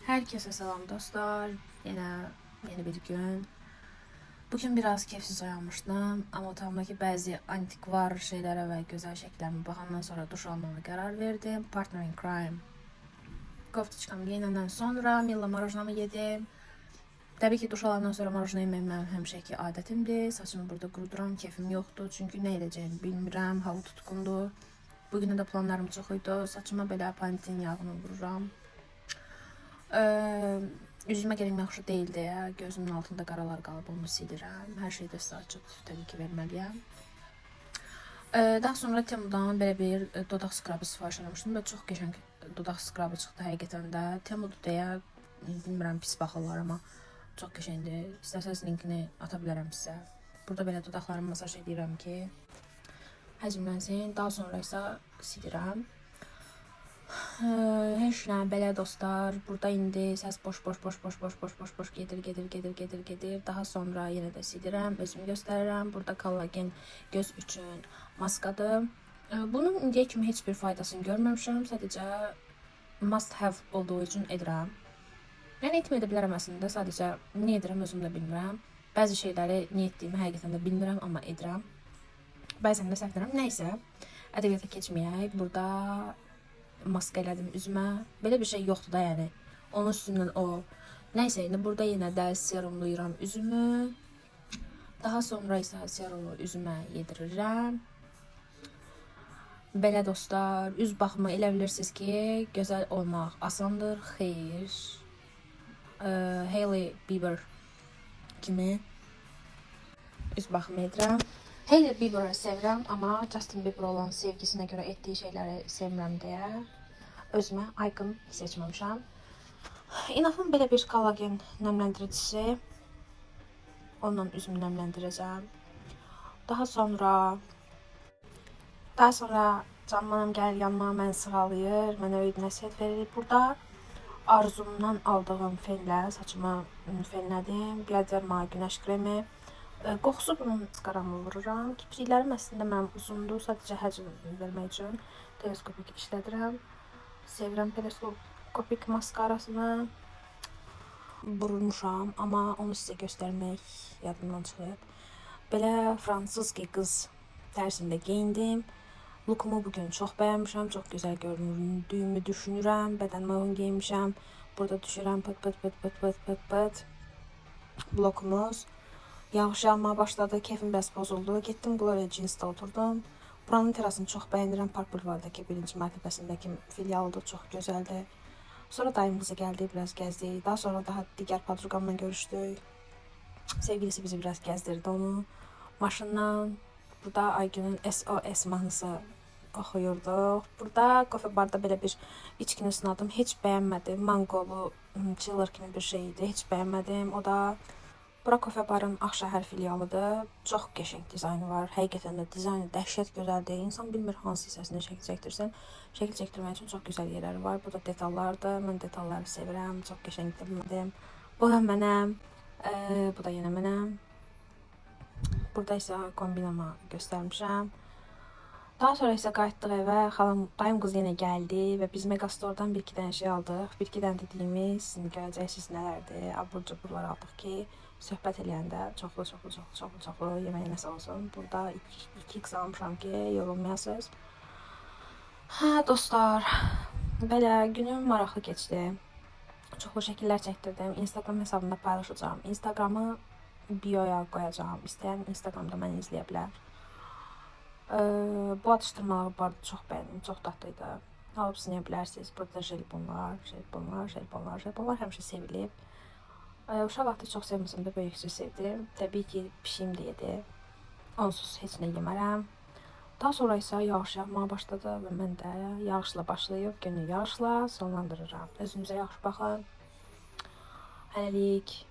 Herkese selam dostlar. Yeni bir gün. Bugün biraz keyifsiz uyanmıştım ama otağımdaki bazı antikvar şeylere ve güzel şekillerime bakandan sonra duş almama karar verdim. Partner in Crime. Koftaçkam giyinenden sonra Milla marojnamı yedim. Tabii ki duş alandan sonra marojna yemək mənim həmişəki adətimdir. Saçımı burada quruduram, keyfim yoxdur. Çünki nə edəcəyimi bilmirəm, hava tutqundur. Bugün də planlarım çox idi. Saçıma belə pantin yağını vururam. Üzümə gələn yaxşı deyildi ya. Gözümün altında qaralar qalıb, onu silirəm. Hər şeydə saçı təbii ki verməliyəm. Daha sonra Temudan belə bir dodaq skrabı sifariş etmişdim və çox qəşəng dodaq skrabı çıxdı həqiqətən də. Temudu deyə bilmirəm, pis baxırlar amma çox qəşəngdir. İstərsəniz linkini ata bilərəm sizə. Burada belə dodaqlarımı masaj edirəm ki həcmlənsin. Daha sonra isə silirəm. Heç nə belə dostlar, burada indi səs boş gedir. Daha sonra yenə də silirəm, özümü göstərirəm. Burada kollagen göz üçün maskadır. Bunun indiyə kimi heç bir faydasını görməmişəm, sadəcə must have olduğu üçün edirəm. Yəni etməyə də bilərəm əslində, sadəcə nə edirəm özüm də bilmirəm. Bəzi şeyləri nə etdiyimi həqiqətən də bilmirəm, amma edirəm. Bəzən də səhv edirəm. Nəysə, ədəbiyyata keçməyək. Burada maska elədim üzümə. Belə bir şey yoxdur da, yəni. Onun üstündən o. Nəysə, indi burada yenə də serumluyuram üzümü. Daha sonra isə serumu üzümə yedirirəm. Belə dostlar, üz baxımı elə bilirsiniz ki, gözəl olmaq asandır. Xeyr. Hailey Bieber kimi üz baxımı edirəm. Hailey Bieber'ı sevirəm, amma Justin Bieber olan sevgisinə görə etdiyi şeyləri sevmirəm deyə özümə icon seçməmişəm. İnafın belə bir kollagen nəmləndiricisi. Onunla üzümü nəmləndirəcəm. Daha sonra canım gəlir yanıma, məni sığalayır, mənə öyüd nəsihət verir. Burada Arzumdan aldığım fenlə saçımı fenlədim. Bioderma günəş kremi. Qoxusu bunun qaramı vururam. Kipriklərim əslində mənim uzundur, sadəcə həcm vermək üçün teleskopik işlədirəm. Sevirəm teleskopik maskarasını. Vurmuşam, amma onu sizə göstərmək yadımdan çıxıb. Belə fransız qız tərzində geyindim. Lookumu bugün çox bəyənmişəm, çox gözəl göründüyümü düşünürəm. Bədənimə uyğun geyinmişəm. Burada düşürəm pıt. Blokumuz. Yağış yağmaya başladı, keyfim bəs pozuldu. Getdim Gloria Jeans'da oturdum. Buranın terasını çox bəyənirəm. Park Bulvardakı 1-ci mərtəbəsindəki filialıdır, çox gözəldir. Sonra dayımızı gəldi, biraz gəzdik. Daha sonra daha digər podruqamla görüşdük. Sevgilisi bizi biraz gəzdirdi onu. Maşından. Burada Aygün'ün SOS mahnısı oxuyurduq. Burada kofe barda belə bir içkini sınadım. Heç bəyənmədim. Mangolu chiller kimi bir şey idi. Heç bəyənmədim. O da bura kofe barın Ağşəhər filialıdır. Çox qəşəng dizaynı var. Həqiqətən də dizaynı dəhşət gözəldir. İnsan bilmir hansı hissəsində şəkil çəkdirsən. Şəkil çəkdirmək üçün çox gözəl yerləri var. Burada detallardır. Mən detalları sevirəm. Çox qəşəngdir. Bu da mənəm. Bu da yenə mənəm. Burada isə kombinamı göstərmişəm. Daha sonra isə qayıtdıq evə. Dayım qız yenə gəldi və biz Megastordan bir-iki dənə şey aldıq. Bir-iki dənə dediyimiz, sizin görəcəksiniz nələrdir. Abur-cuburlar aldıq ki, söhbət eləyəndə çoxlu yeməyə nəsə olsun. Burada 2x almışam ki, yorulmayasınız. Dostlar, belə günüm maraqlı keçdi. Çoxlu şəkillər çəkdirdim. Instagram hesabında paylaşacağım. Instagramı bioya qoyacağım. İstəyən Instagramda məni izləyə bilər. Bu atışdırmaları bu arada çox bəyəndim. Çox tatlıydı. Alıb sinə bilərsiniz. Burada jelibonlar həmişə sevilib. Uşaq vaxtı çox sevməsəm də böyükcə sevdim. Təbii ki, pişiyim də yedi. Onsuz heç nə yemərəm. Daha sonra isə yağış yağmaya başladı və mən də yağışla başlayıb günü yağışla sonlandırıram. Özünüzə yaxşı baxın. Hələlik.